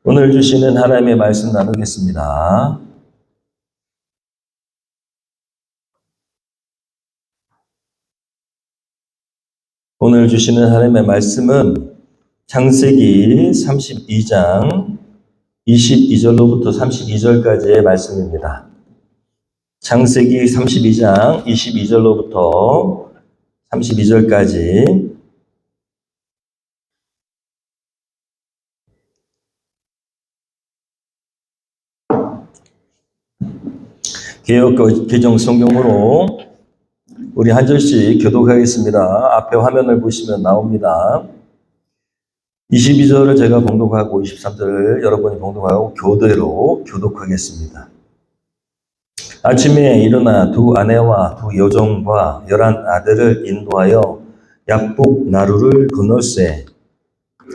오늘 주시는 하나님의 말씀 나누겠습니다. 오늘 주시는 하나님의 말씀은 창세기 32장 22절로부터 32절까지의 말씀입니다. 창세기 32장 22절로부터 32절까지 개역 개정 성경으로 우리 한 절씩 교독하겠습니다. 앞에 화면을 보시면 나옵니다. 22절을 제가 봉독하고 23절을 여러분이 봉독하고 교대로 교독하겠습니다. 아침에 일어나 두 아내와 두 여종과 11 아들을 인도하여 약복 나루를 건널세.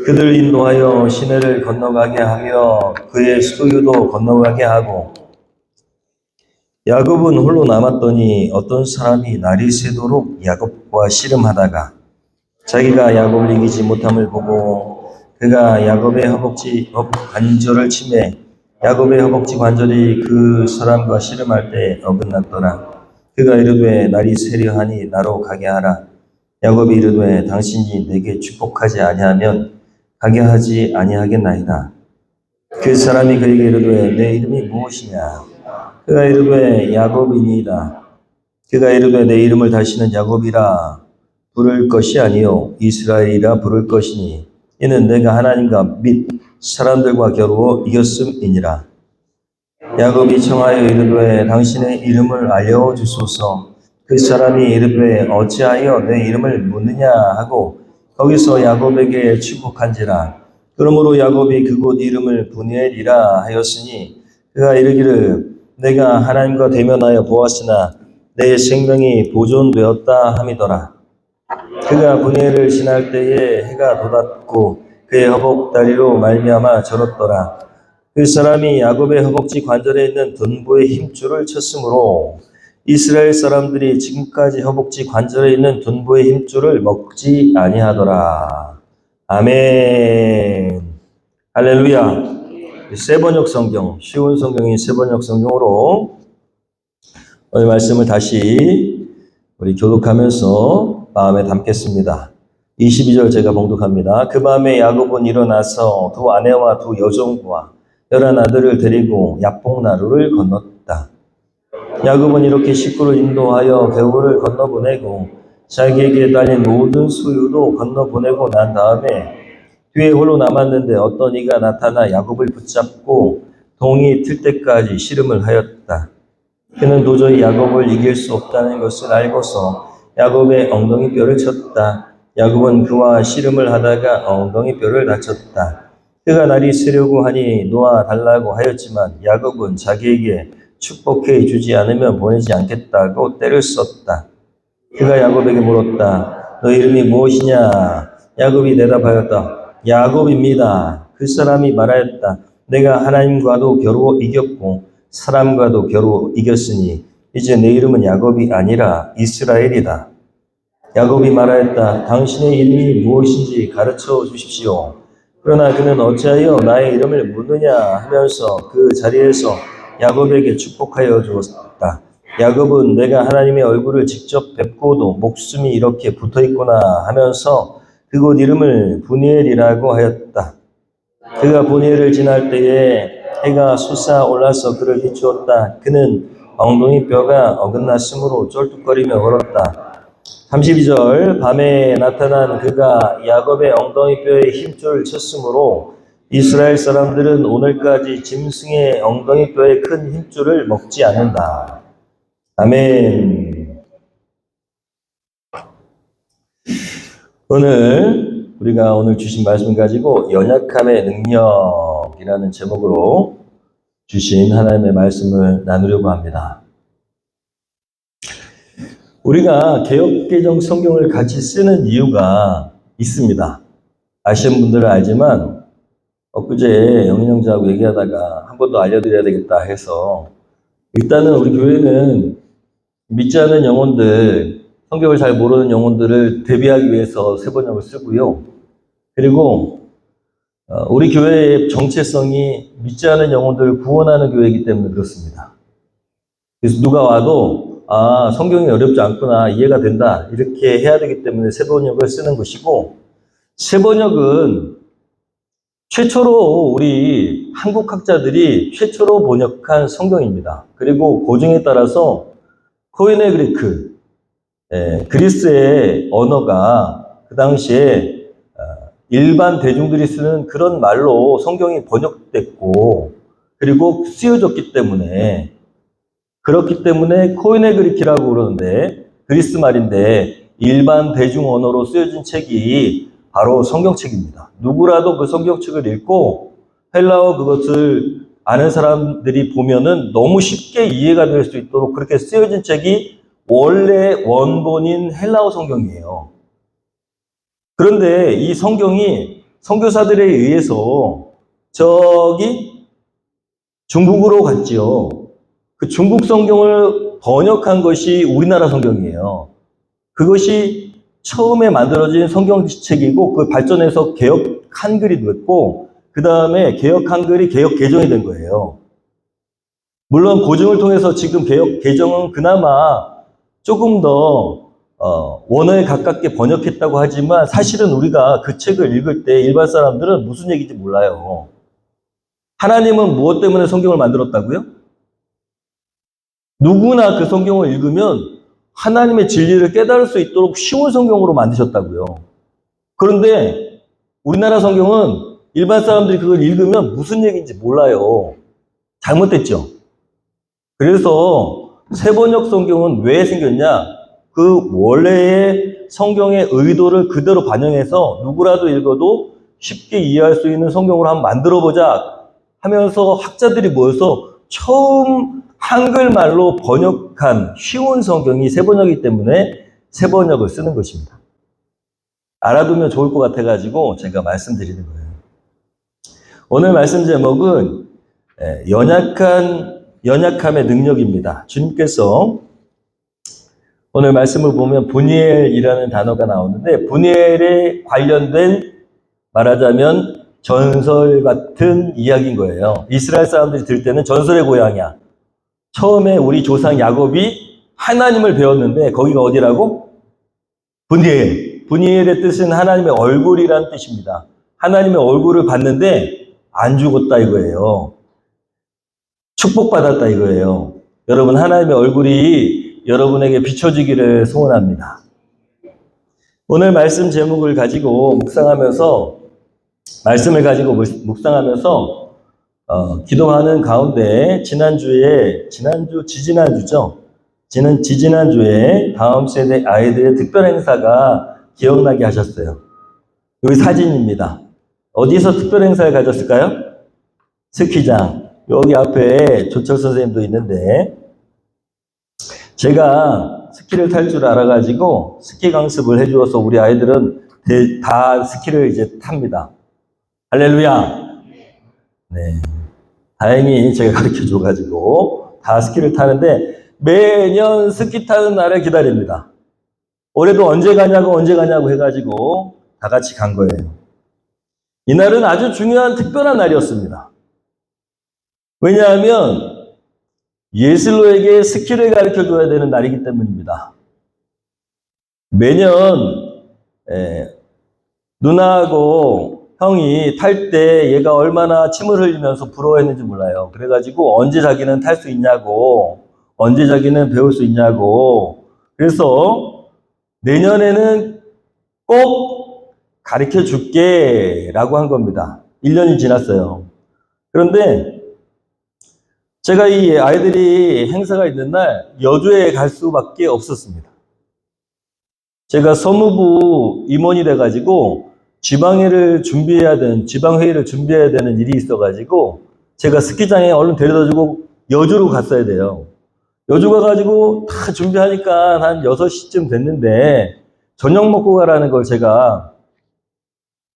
그들 인도하여 시내를 건너가게 하며 그의 소유도 건너가게 하고, 야곱은 홀로 남았더니 어떤 사람이 날이 새도록 야곱과 씨름하다가 자기가 야곱을 이기지 못함을 보고 그가 야곱의 허벅지 관절을 치매 야곱의 허벅지 관절이 그 사람과 씨름할 때 어긋났더라. 그가 이르되 날이 새려하니 나로 가게 하라. 야곱이 이르되 당신이 내게 축복하지 아니하면 가게 하지 아니하겠나이다. 그 사람이 그에게 이르되 내 이름이 무엇이냐? 그가 이르되 야곱이니이다. 그가 이르되 내 이름을 다시는 야곱이라 부를 것이 아니요 이스라엘이라 부를 것이니 이는 내가 하나님과 및 사람들과 겨루어 이겼음이니라. 야곱이 청하여 이르되 당신의 이름을 알려주소서. 그 사람이 이르되 어찌하여 내 이름을 묻느냐 하고 거기서 야곱에게 축복한지라. 그러므로 야곱이 그곳 이름을 브니엘이라 하였으니 그가 이르기를 내가 하나님과 대면하여 보았으나 내 생명이 보존되었다 함이더라. 그가 브니엘을 지날 때에 해가 돋았고 그의 허벅다리로 말미암아 절었더라. 그 사람이 야곱의 허벅지 관절에 있는 둔부의 힘줄을 쳤으므로 이스라엘 사람들이 지금까지 허벅지 관절에 있는 둔부의 힘줄을 먹지 아니하더라. 아멘. 할렐루야. 세번역 성경, 쉬운 성경인 세번역 성경으로 오늘 말씀을 다시 우리 교독하면서 마음에 담겠습니다. 22절 제가 봉독합니다. 그 밤에 야곱은 일어나서 두 아내와 두 여종과 11 아들을 데리고 약복나루를 건넜다. 야곱은 이렇게 식구를 인도하여 겨울을 건너보내고 자기에게 달린 모든 소유도 건너보내고 난 다음에 뒤에 홀로 남았는데 어떤 이가 나타나 야곱을 붙잡고 동이 틀 때까지 씨름을 하였다. 그는 도저히 야곱을 이길 수 없다는 것을 알고서 야곱의 엉덩이 뼈를 쳤다. 야곱은 그와 씨름을 하다가 엉덩이 뼈를 다쳤다. 그가 날이 새려고 하니 놓아 달라고 하였지만 야곱은 자기에게 축복해 주지 않으면 보내지 않겠다고 때를 썼다. 그가 야곱에게 물었다. 너 이름이 무엇이냐? 야곱이 대답하였다. 야곱입니다. 그 사람이 말하였다. 내가 하나님과도 겨루어 이겼고 사람과도 겨루어 이겼으니 이제 내 이름은 야곱이 아니라 이스라엘이다. 야곱이 말하였다. 당신의 이름이 무엇인지 가르쳐 주십시오. 그러나 그는 어찌하여 나의 이름을 묻느냐 하면서 그 자리에서 야곱에게 축복하여 주었다. 야곱은 내가 하나님의 얼굴을 직접 뵙고도 목숨이 이렇게 붙어있구나 하면서 그곳 이름을 브니엘이라고 하였다. 그가 브니엘을 지날 때에 해가 솟아올라서 그를 비추었다. 그는 엉덩이 뼈가 어긋났으므로 쫄뚝거리며 걸었다. 32절 밤에 나타난 그가 야곱의 엉덩이 뼈에 힘줄을 쳤으므로 이스라엘 사람들은 오늘까지 짐승의 엉덩이 뼈에 큰 힘줄을 먹지 않는다. 아멘. 우리가 오늘 주신 말씀 가지고 연약함의 능력이라는 제목으로 주신 하나님의 말씀을 나누려고 합니다. 우리가 개역개정 성경을 같이 쓰는 이유가 있습니다. 아시는 분들은 알지만 엊그제 영인형제하고 얘기하다가 한 번 더 알려드려야 되겠다 해서 일단은 우리 교회는 믿지 않는 영혼들, 성경을 잘 모르는 영혼들을 대비하기 위해서 세번역을 쓰고요. 그리고 우리 교회의 정체성이 믿지 않은 영혼들을 구원하는 교회이기 때문에 그렇습니다. 그래서 누가 와도 성경이 어렵지 않구나, 이해가 된다, 이렇게 해야 되기 때문에 세번역을 쓰는 것이고, 세번역은 최초로 우리 한국 학자들이 최초로 번역한 성경입니다. 그리고 고증에 따라서 코에네 그리크, 그리스의 언어가 그 당시에 일반 대중들이 쓰는 그런 말로 성경이 번역됐고, 그리고 쓰여졌기 때문에, 그렇기 때문에 코에네 그리키라고 그러는데, 그리스 말인데 일반 대중 언어로 쓰여진 책이 바로 성경책입니다. 누구라도 그 성경책을 읽고 헬라어 그것을 아는 사람들이 보면은 너무 쉽게 이해가 될 수 있도록 그렇게 쓰여진 책이 원래 원본인 헬라어 성경이에요. 그런데 이 성경이 선교사들에 의해서 저기 중국으로 갔지요. 그 중국 성경을 번역한 것이 우리나라 성경이에요. 그것이 처음에 만들어진 성경책이고, 그 발전해서 개역 한글이 됐고, 그 다음에 개역 한글이 개역 개정이 된 거예요. 물론 고증을 통해서 지금 개역 개정은 그나마 조금 더 원어에 가깝게 번역했다고 하지만, 사실은 우리가 그 책을 읽을 때 일반 사람들은 무슨 얘기인지 몰라요. 하나님은 무엇 때문에 성경을 만들었다고요? 누구나 그 성경을 읽으면 하나님의 진리를 깨달을 수 있도록 쉬운 성경으로 만드셨다고요. 그런데 우리나라 성경은 일반 사람들이 그걸 읽으면 무슨 얘기인지 몰라요. 잘못됐죠. 그래서 세번역 성경은 왜 생겼냐? 그 원래의 성경의 의도를 그대로 반영해서 누구라도 읽어도 쉽게 이해할 수 있는 성경으로 한번 만들어보자 하면서 학자들이 모여서 처음 한글말로 번역한 쉬운 성경이 세번역이기 때문에 세번역을 쓰는 것입니다. 알아두면 좋을 것 같아가지고 제가 말씀드리는 거예요. 오늘 말씀 제목은 연약함의 능력입니다. 주님께서 오늘 말씀을 보면 분이엘이라는 단어가 나오는데, 분이엘에 관련된 말하자면 전설 같은 이야기인 거예요. 이스라엘 사람들이 들 때는 전설의 고향이야. 처음에 우리 조상 야곱이 하나님을 배웠는데 거기가 어디라고? 분이엘. 분이엘의 뜻은 하나님의 얼굴이라는 뜻입니다. 하나님의 얼굴을 봤는데 안 죽었다 이거예요. 축복받았다 이거예요. 여러분, 하나님의 얼굴이 여러분에게 비춰지기를 소원합니다. 오늘 말씀 제목을 가지고 말씀을 가지고 묵상하면서 기도하는 가운데 지지난주에 다음 세대 아이들의 특별 행사가 기억나게 하셨어요. 여기 사진입니다. 어디서 특별 행사를 가졌을까요? 스키장. 여기 앞에 조철 선생님도 있는데, 제가 스키를 탈 줄 알아가지고 스키 강습을 해주어서 우리 아이들은 다 스키를 이제 탑니다. 할렐루야. 네. 다행히 제가 가르쳐 줘가지고 다 스키를 타는데, 매년 스키 타는 날을 기다립니다. 올해도 언제 가냐고 해가지고 다 같이 간 거예요. 이날은 아주 중요한 특별한 날이었습니다. 왜냐하면 예슬로에게 스키를 가르쳐 줘야 되는 날이기 때문입니다. 매년 누나하고 형이 탈 때 얘가 얼마나 침을 흘리면서 부러워했는지 몰라요. 그래가지고 언제 자기는 탈 수 있냐고, 언제 자기는 배울 수 있냐고. 그래서 내년에는 꼭 가르쳐 줄게 라고 한 겁니다. 1년이 지났어요. 그런데 제가 이 아이들이 행사가 있는 날 여주에 갈 수밖에 없었습니다. 제가 서무부 임원이 돼가지고 지방회의를 준비해야 되는 일이 있어가지고 제가 스키장에 얼른 데려다주고 여주로 갔어야 돼요. 여주 가가지고 다 준비하니까 한 6시쯤 됐는데 저녁 먹고 가라는 걸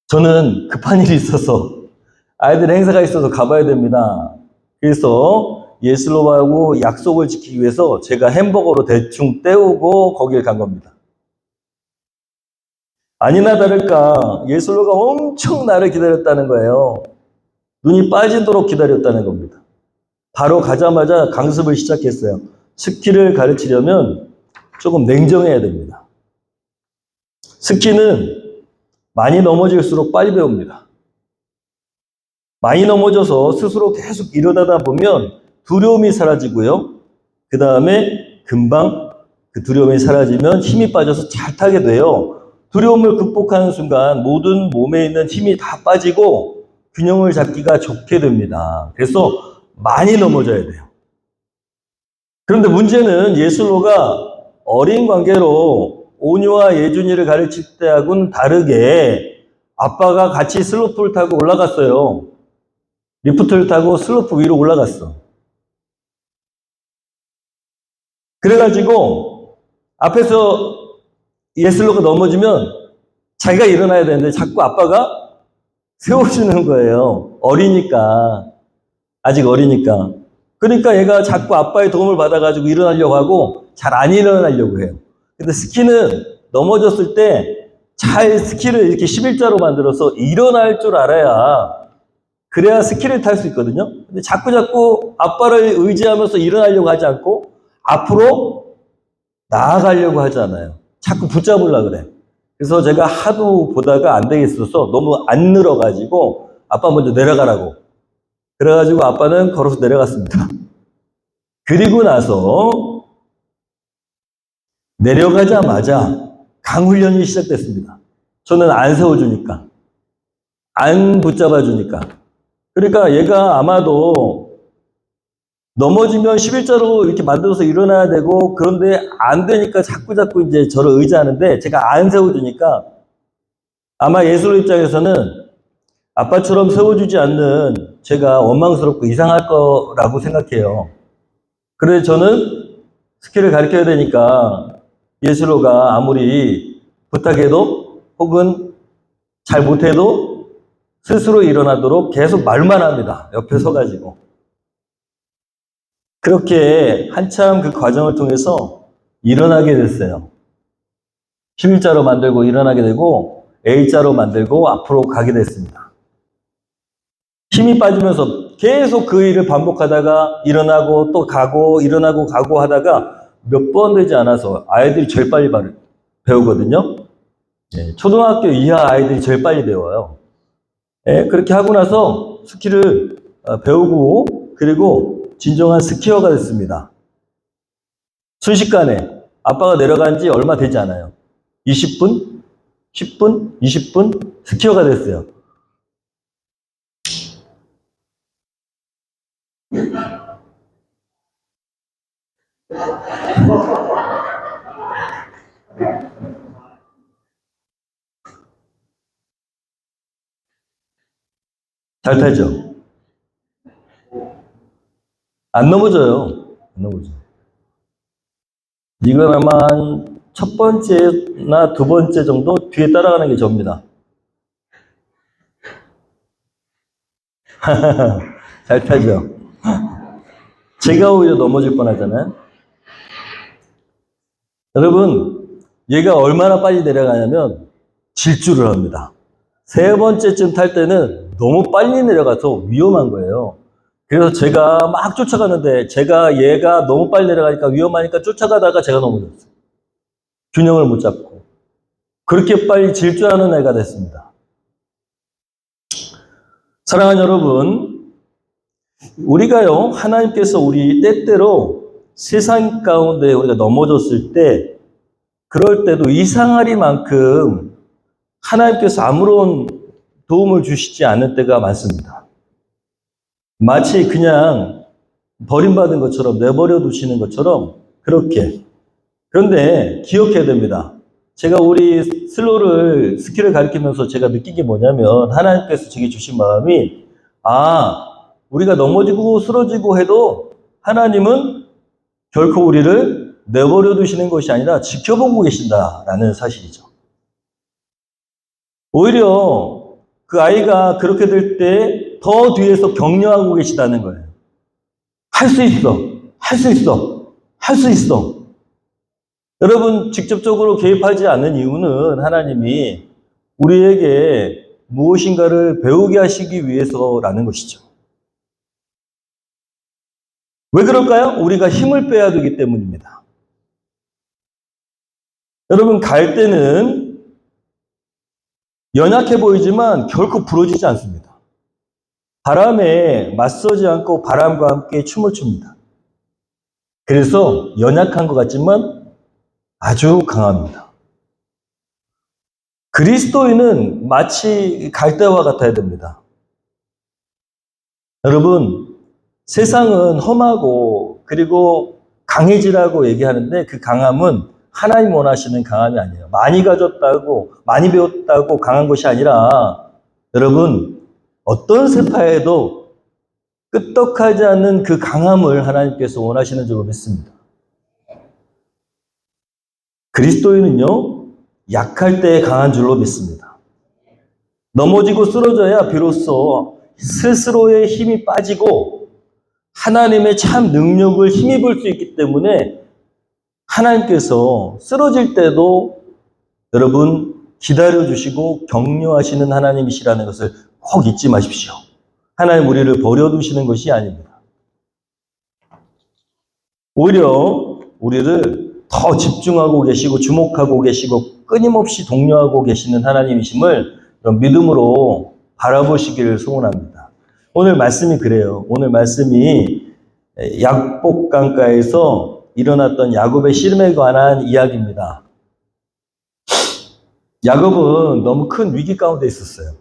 저는 급한 일이 있어서 아이들 행사가 있어서 가봐야 됩니다. 그래서 예슬로하고 약속을 지키기 위해서 제가 햄버거로 대충 때우고 거길 간 겁니다. 아니나 다를까 예술로가 엄청 나를 기다렸다는 거예요. 눈이 빠지도록 기다렸다는 겁니다. 바로 가자마자 강습을 시작했어요. 스키를 가르치려면 조금 냉정해야 됩니다. 스키는 많이 넘어질수록 빨리 배웁니다. 많이 넘어져서 스스로 계속 일어나다 보면 두려움이 사라지고요. 그 다음에 금방 그 두려움이 사라지면 힘이 빠져서 잘 타게 돼요. 두려움을 극복하는 순간 모든 몸에 있는 힘이 다 빠지고 균형을 잡기가 좋게 됩니다. 그래서 많이 넘어져야 돼요. 그런데 문제는 예술로가 어린 관계로 온유와 예준이를 가르칠 때하고는 다르게 아빠가 같이 슬로프를 타고 올라갔어요. 리프트를 타고 슬로프 위로 올라갔어. 그래가지고 앞에서 예슬로가 넘어지면 자기가 일어나야 되는데 자꾸 아빠가 세워주는 거예요. 어리니까. 아직 어리니까. 그러니까 얘가 자꾸 아빠의 도움을 받아가지고 일어나려고 하고 잘 안 일어나려고 해요. 근데 스키는 넘어졌을 때 잘 스키를 이렇게 11자로 만들어서 일어날 줄 알아야 그래야 스키를 탈 수 있거든요. 근데 자꾸 아빠를 의지하면서 일어나려고 하지 않고 앞으로 나아가려고 하잖아요. 자꾸 붙잡으려고 그래. 그래서 제가 하도 보다가 안 되겠어서 너무 안 늘어가지고 아빠 먼저 내려가라고. 그래가지고 아빠는 걸어서 내려갔습니다. 그리고 나서 내려가자마자 강훈련이 시작됐습니다. 저는 안 세워주니까. 안 붙잡아주니까. 그러니까 얘가 아마도 넘어지면 11자로 이렇게 만들어서 일어나야 되고, 그런데 안 되니까 자꾸 이제 저를 의지하는데, 제가 안 세워주니까, 아마 예술 입장에서는 아빠처럼 세워주지 않는 제가 원망스럽고 이상할 거라고 생각해요. 그래서 저는 스킬을 가르쳐야 되니까, 예술로가 아무리 부탁해도, 혹은 잘 못해도 스스로 일어나도록 계속 말만 합니다. 옆에 서가지고. 그렇게 한참 그 과정을 통해서 일어나게 됐어요. 11자로 만들고 일어나게 되고 A자로 만들고 앞으로 가게 됐습니다. 힘이 빠지면서 계속 그 일을 반복하다가 일어나고 또 가고 일어나고 가고 하다가 몇 번 되지 않아서 아이들이 제일 빨리 배우거든요. 초등학교 이하 아이들이 제일 빨리 배워요. 그렇게 하고 나서 스키를 배우고 그리고 진정한 스키어가 됐습니다. 순식간에 아빠가 내려간 지 얼마 되지 않아요. 20분? 10분? 20분? 스키어가 됐어요. 잘 타죠? 안 넘어져요. 안 넘어져. 이건 아마 첫 번째나 두 번째 정도 뒤에 따라가는 게 접니다. 잘 타죠? 제가 오히려 넘어질 뻔하잖아요. 여러분, 얘가 얼마나 빨리 내려가냐면 질주를 합니다. 세 번째쯤 탈 때는 너무 빨리 내려가서 위험한 거예요. 그래서 제가 막 쫓아가는데 얘가 너무 빨리 내려가니까 위험하니까 쫓아가다가 제가 넘어졌어요. 균형을 못 잡고. 그렇게 빨리 질주하는 애가 됐습니다. 사랑하는 여러분, 우리가요, 하나님께서 우리 때때로 세상 가운데 우리가 넘어졌을 때, 그럴 때도 이상하리만큼 하나님께서 아무런 도움을 주시지 않을 때가 많습니다. 마치 그냥 버림받은 것처럼 내버려 두시는 것처럼 그렇게. 그런데 기억해야 됩니다. 제가 우리 스키를 가르치면서 제가 느낀 게 뭐냐면 하나님께서 제게 주신 마음이 우리가 넘어지고 쓰러지고 해도 하나님은 결코 우리를 내버려 두시는 것이 아니라 지켜보고 계신다라는 사실이죠. 오히려 그 아이가 그렇게 될 때 더 뒤에서 격려하고 계시다는 거예요. 할 수 있어. 할 수 있어. 할 수 있어. 여러분 직접적으로 개입하지 않는 이유는 하나님이 우리에게 무엇인가를 배우게 하시기 위해서라는 것이죠. 왜 그럴까요? 우리가 힘을 빼야 되기 때문입니다. 여러분, 갈 때는 연약해 보이지만 결코 부러지지 않습니다. 바람에 맞서지 않고 바람과 함께 춤을 춥니다. 그래서 연약한 것 같지만 아주 강합니다. 그리스도인은 마치 갈대와 같아야 됩니다. 여러분, 세상은 험하고 그리고 강해지라고 얘기하는데 그 강함은 하나님 원하시는 강함이 아니에요. 많이 가졌다고, 많이 배웠다고 강한 것이 아니라 여러분, 어떤 세파에도 끄떡하지 않는 그 강함을 하나님께서 원하시는 줄로 믿습니다. 그리스도인은요, 약할 때 강한 줄로 믿습니다. 넘어지고 쓰러져야 비로소 스스로의 힘이 빠지고 하나님의 참 능력을 힘입을 수 있기 때문에 하나님께서 쓰러질 때도 여러분 기다려주시고 격려하시는 하나님이시라는 것을 꼭 잊지 마십시오. 하나님 우리를 버려두시는 것이 아닙니다. 오히려 우리를 더 집중하고 계시고 주목하고 계시고 끊임없이 독려하고 계시는 하나님이심을 믿음으로 바라보시기를 소원합니다. 오늘 말씀이 그래요. 오늘 말씀이 약복강가에서 일어났던 야곱의 씨름에 관한 이야기입니다. 야곱은 너무 큰 위기 가운데 있었어요.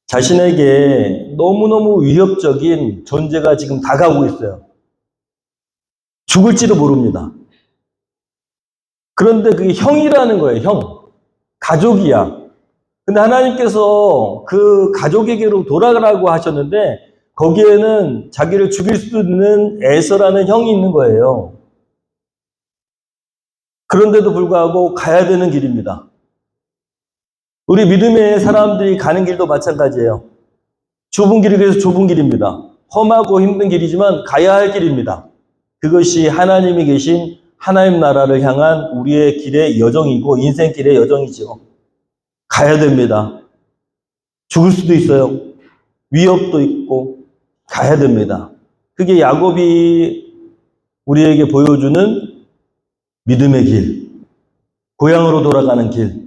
자신에게 너무너무 위협적인 존재가 지금 다가오고 있어요. 죽을지도 모릅니다. 그런데 그게 형이라는 거예요, 형. 가족이야. 근데 하나님께서 그 가족에게로 돌아가라고 하셨는데 거기에는 자기를 죽일 수 있는 에서라는 형이 있는 거예요. 그런데도 불구하고 가야 되는 길입니다. 우리 믿음의 사람들이 가는 길도 마찬가지예요. 좁은 길이 그래서 좁은 길입니다. 험하고 힘든 길이지만 가야 할 길입니다. 그것이 하나님이 계신 하나님 나라를 향한 우리의 길의 여정이고 인생길의 여정이죠. 가야 됩니다. 죽을 수도 있어요. 위협도 있고 가야 됩니다. 그게 야곱이 우리에게 보여주는 믿음의 길, 고향으로 돌아가는 길.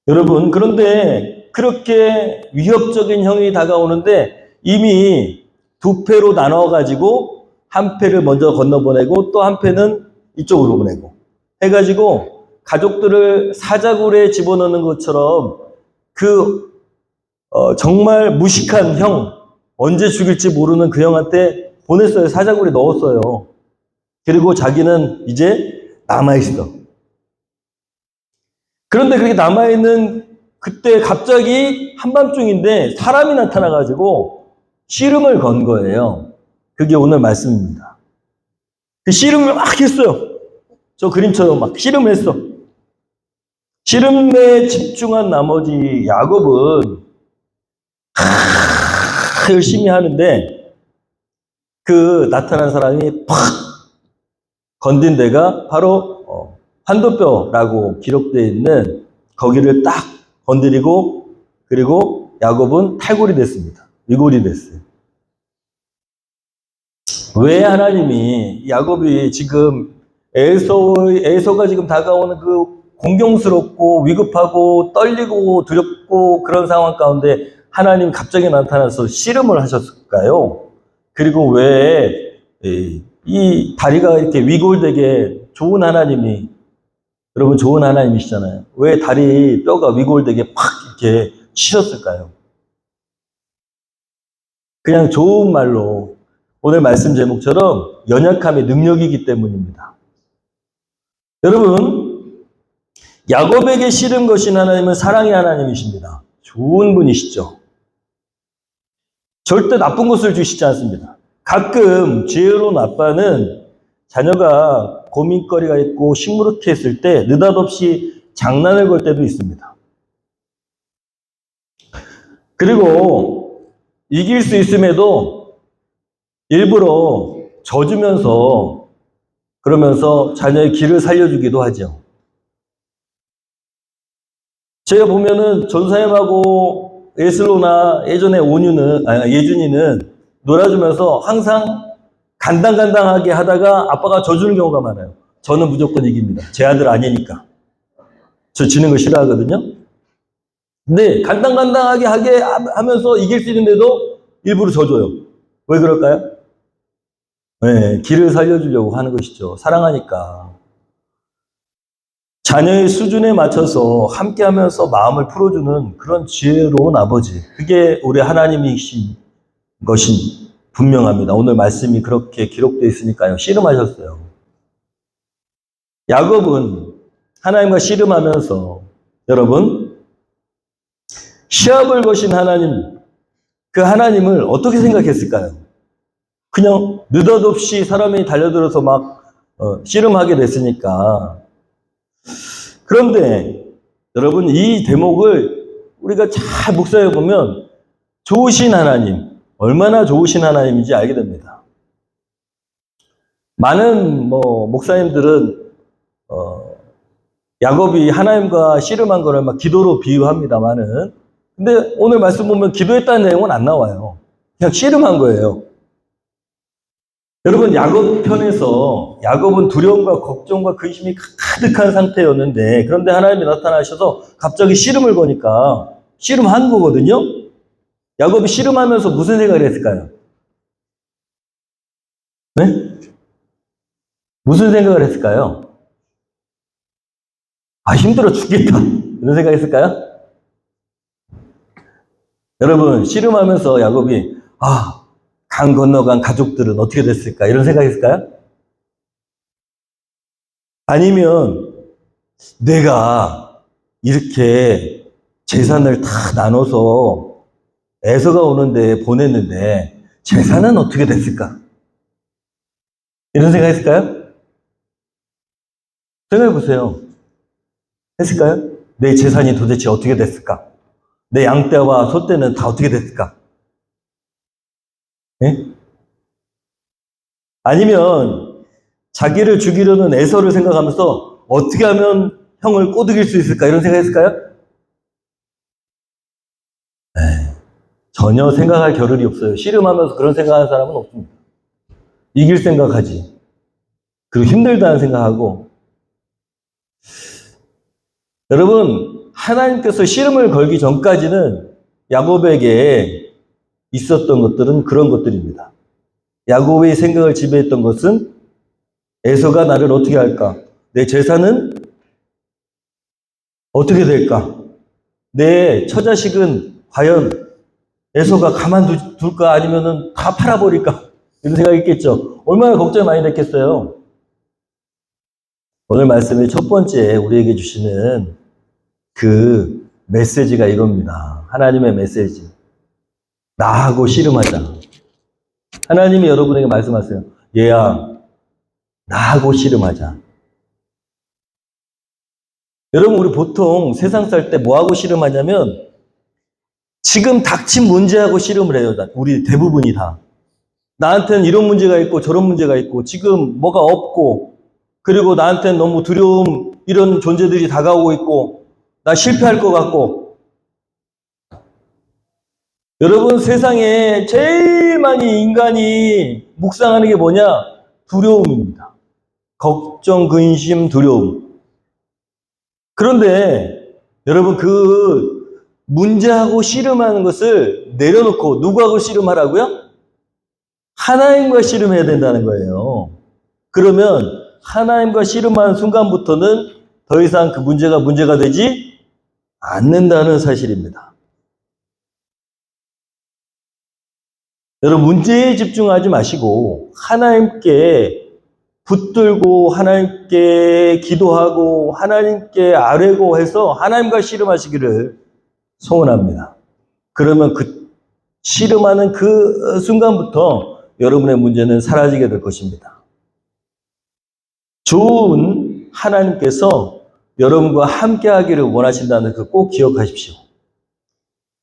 여러분, 그런데 그렇게 위협적인 형이 다가오는데 이미 두 패로 나눠가지고 한 패를 먼저 건너보내고 또 한 패는 이쪽으로 보내고 해가지고 가족들을 사자굴에 집어넣는 것처럼 그 정말 무식한 형, 언제 죽일지 모르는 그 형한테 보냈어요. 사자굴에 넣었어요. 그리고 자기는 이제 남아있어. 그런데 그렇게 남아있는 그때 갑자기 한밤중인데 사람이 나타나가지고 씨름을 건 거예요. 그게 오늘 말씀입니다. 그 씨름을 막 했어요. 저 그림처럼 막 씨름을 했어. 씨름에 집중한 나머지 야곱은 열심히 하는데 그 나타난 사람이 팍 건든 데가 바로 환도뼈라고 기록되어 있는 거기를 딱 건드리고 그리고 야곱은 탈골이 됐습니다. 위골이 됐어요. 왜 하나님이 야곱이 지금 에서가 지금 다가오는 그 공경스럽고 위급하고 떨리고 두렵고 그런 상황 가운데 하나님 갑자기 나타나서 씨름을 하셨을까요? 그리고 왜 이 다리가 이렇게 위골되게 좋은 하나님이 여러분 좋은 하나님이시잖아요. 왜 다리 뼈가 위골되게 팍 이렇게 치셨을까요? 그냥 좋은 말로 오늘 말씀 제목처럼 연약함의 능력이기 때문입니다. 여러분 야곱에게 씨름 거신 하나님은 사랑의 하나님이십니다. 좋은 분이시죠. 절대 나쁜 것을 주시지 않습니다. 가끔 지혜로운 아빠는 자녀가 고민거리가 있고 시무룩했을 때 느닷없이 장난을 걸 때도 있습니다. 그리고 이길 수 있음에도 일부러 져주면서 그러면서 자녀의 길을 살려주기도 하죠. 제가 보면은 전사님하고 에슬로나 예전에 예준이는 놀아주면서 항상 간당간당하게 하다가 아빠가 져주는 경우가 많아요. 저는 무조건 이깁니다. 제 아들 아니니까. 저 지는 거 싫어하거든요. 근데 간당간당하게 하면서 이길 수 있는데도 일부러 져줘요. 왜 그럴까요? 네, 길을 살려주려고 하는 것이죠. 사랑하니까. 자녀의 수준에 맞춰서 함께 하면서 마음을 풀어주는 그런 지혜로운 아버지. 그게 우리 하나님이신 것이 분명합니다. 오늘 말씀이 그렇게 기록되어 있으니까요. 씨름하셨어요. 야곱은 하나님과 씨름하면서 여러분 시합을 거신 하나님, 그 하나님을 어떻게 생각했을까요? 그냥 느닷없이 사람이 달려들어서 막 씨름하게 됐으니까. 그런데 여러분 이 대목을 우리가 잘 묵상해 보면 좋으신 하나님, 얼마나 좋으신 하나님인지 알게 됩니다. 많은 목사님들은 야곱이 하나님과 씨름한 거를 막 기도로 비유합니다만은, 근데 오늘 말씀 보면 기도했다는 내용은 안 나와요. 그냥 씨름한 거예요. 여러분 야곱 편에서 야곱은 두려움과 걱정과 근심이 가득한 상태였는데, 그런데 하나님이 나타나셔서 갑자기 씨름을 거니까 씨름한 거거든요. 야곱이 씨름하면서 무슨 생각을 했을까요? 네? 무슨 생각을 했을까요? 아, 힘들어 죽겠다. 이런 생각 했을까요? 여러분, 씨름하면서 야곱이, 강 건너간 가족들은 어떻게 됐을까? 이런 생각 했을까요? 아니면, 내가 이렇게 재산을 다 나눠서 에서가 오는데 보냈는데, 재산은 어떻게 됐을까? 이런 생각 했을까요? 생각해 보세요. 했을까요? 내 재산이 도대체 어떻게 됐을까? 내 양떼와 소떼는 다 어떻게 됐을까? 예? 아니면 자기를 죽이려는 에서를 생각하면서 어떻게 하면 형을 꼬드길 수 있을까? 이런 생각 했을까요? 전혀 생각할 겨를이 없어요. 씨름하면서 그런 생각하는 사람은 없습니다. 이길 생각하지. 그리고 힘들다는 생각하고. 여러분, 하나님께서 씨름을 걸기 전까지는 야곱에게 있었던 것들은 그런 것들입니다. 야곱의 생각을 지배했던 것은 에서가 나를 어떻게 할까? 내 재산은 어떻게 될까? 내 처자식은 과연 에서가 가만둘까? 아니면은 다 팔아버릴까? 이런 생각이 있겠죠. 얼마나 걱정이 많이 됐겠어요. 오늘 말씀의 첫 번째 우리에게 주시는 그 메시지가 이겁니다. 하나님의 메시지. 나하고 씨름하자. 하나님이 여러분에게 말씀하세요. 얘야, 나하고 씨름하자. 여러분, 우리 보통 세상 살 때 뭐하고 씨름하냐면 지금 닥친 문제하고 씨름을 해요. 우리 대부분이 다. 나한테는 이런 문제가 있고 저런 문제가 있고 지금 뭐가 없고, 그리고 나한테는 너무 두려움, 이런 존재들이 다가오고 있고 나 실패할 것 같고. 여러분, 세상에 제일 많이 인간이 묵상하는 게 뭐냐? 두려움입니다. 걱정, 근심, 두려움. 그런데 여러분, 그 문제하고 씨름하는 것을 내려놓고 누구하고 씨름하라고요? 하나님과 씨름해야 된다는 거예요. 그러면 하나님과 씨름하는 순간부터는 더 이상 그 문제가 되지 않는다는 사실입니다. 여러분, 문제에 집중하지 마시고 하나님께 붙들고 하나님께 기도하고 하나님께 아뢰고 해서 하나님과 씨름하시기를 소원합니다. 그러면 그 씨름하는 그 순간부터 여러분의 문제는 사라지게 될 것입니다. 좋은 하나님께서 여러분과 함께 하기를 원하신다는 그 꼭 기억하십시오.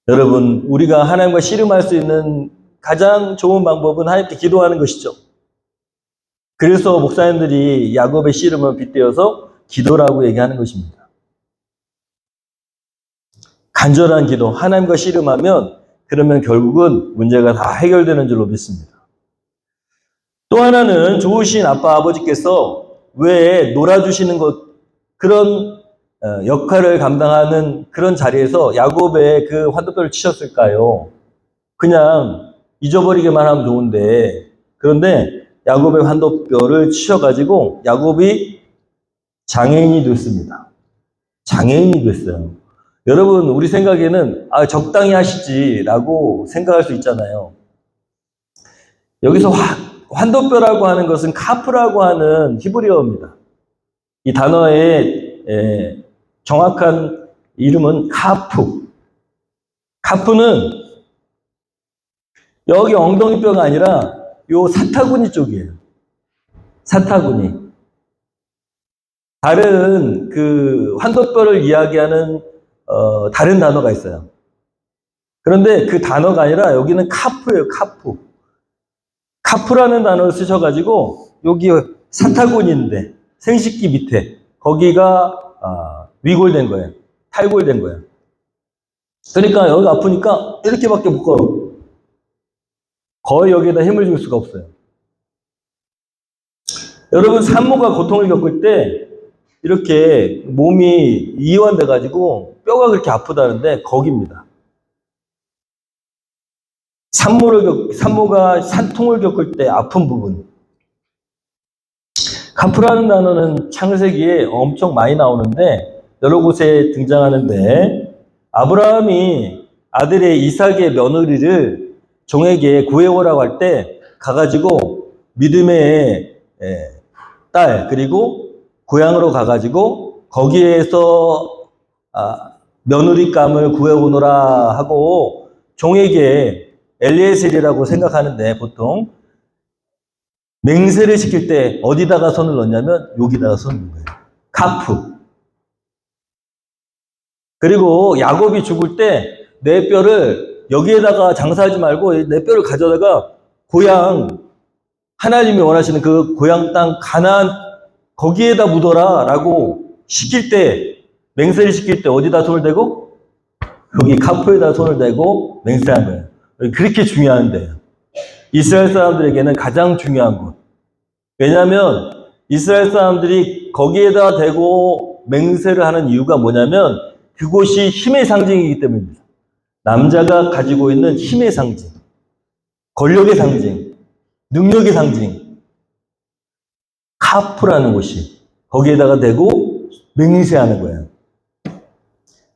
여러분, 우리가 하나님과 씨름할 수 있는 가장 좋은 방법은 하나님께 기도하는 것이죠. 그래서 목사님들이 야곱의 씨름을 빗대어서 기도라고 얘기하는 것입니다. 간절한 기도, 하나님과 씨름하면 그러면 결국은 문제가 다 해결되는 줄로 믿습니다. 또 하나는 좋으신 아빠 아버지께서 왜 놀아주시는 것, 그런 역할을 감당하는 그런 자리에서 야곱의 그 환도뼈를 치셨을까요? 그냥 잊어버리기만 하면 좋은데, 그런데 야곱의 환도뼈를 치셔가지고 야곱이 장애인이 됐습니다. 장애인이 됐어요. 여러분, 우리 생각에는 적당히 하시지라고 생각할 수 있잖아요. 여기서 환도뼈라고 하는 것은 카프라고 하는 히브리어입니다. 이 단어의 정확한 이름은 카프. 카프는 여기 엉덩이뼈가 아니라 요 사타구니 쪽이에요. 사타구니. 다른 그 환도뼈를 이야기하는 다른 단어가 있어요. 그런데 그 단어가 아니라 여기는 카프예요. 카프. 카프라는 단어를 쓰셔가지고 여기 사타구니인데 생식기 밑에 거기가 위골된 거예요. 탈골된 거예요. 그러니까 여기 아프니까 이렇게밖에 못 걸어. 거의 여기에다 힘을 줄 수가 없어요. 여러분, 산모가 고통을 겪을 때 이렇게 몸이 이완돼가지고 뼈가 그렇게 아프다는데 거기입니다. 산모가 산통을 겪을 때 아픈 부분. 카프라는 단어는 창세기에 엄청 많이 나오는데 여러 곳에 등장하는데, 아브라함이 아들의 이삭의 며느리를 종에게 구해오라고 할 때 가가지고 믿음의 딸, 그리고 고향으로 가가지고 거기에서 며느리감을 구해오노라 하고 종에게 엘리에셀이라고 생각하는데, 보통 맹세를 시킬 때 어디다가 손을 넣냐면 여기다가 손을 넣는 거예요. 카프. 그리고 야곱이 죽을 때 내 뼈를 여기에다가 장사하지 말고 내 뼈를 가져다가 고향, 하나님이 원하시는 그 고향 땅 가나안 거기에다 묻어라 라고 시킬 때, 맹세를 시킬 때 어디다 손을 대고? 여기 카프에다 손을 대고 맹세한 거예요. 그렇게 중요한데요. 이스라엘 사람들에게는 가장 중요한 곳. 왜냐하면 이스라엘 사람들이 거기에다 대고 맹세를 하는 이유가 뭐냐면 그곳이 힘의 상징이기 때문입니다. 남자가 가지고 있는 힘의 상징, 권력의 상징, 능력의 상징, 카프라는 곳이 거기에다가 대고 맹세하는 거예요.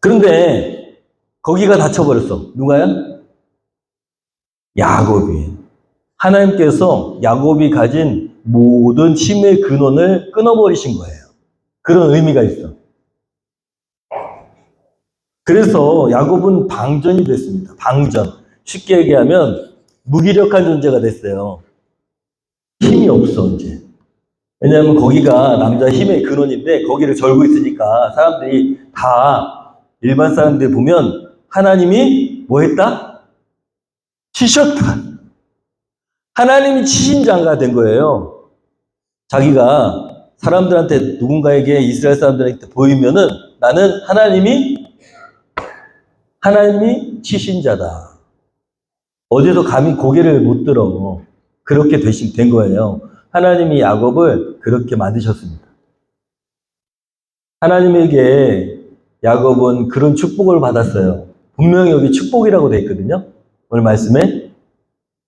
그런데 거기가 닫혀버렸어. 누가요? 야곱이. 하나님께서 야곱이 가진 모든 힘의 근원을 끊어버리신 거예요. 그런 의미가 있어. 그래서 야곱은 방전이 됐습니다. 방전. 쉽게 얘기하면 무기력한 존재가 됐어요. 힘이 없어, 이제. 왜냐하면 거기가 남자 힘의 근원인데 거기를 절고 있으니까 사람들이 다, 일반 사람들 보면 하나님이 뭐 했다? 치셨다. 하나님이 치신 자가 된 거예요. 자기가 사람들한테, 누군가에게, 이스라엘 사람들한테 보이면은 나는 하나님이 치신 자다. 어디서 감히 고개를 못 들어. 그렇게 된 거예요. 하나님이 야곱을 그렇게 만드셨습니다. 하나님에게 야곱은 그런 축복을 받았어요. 분명히 여기 축복이라고 되어 있거든요. 오늘 말씀에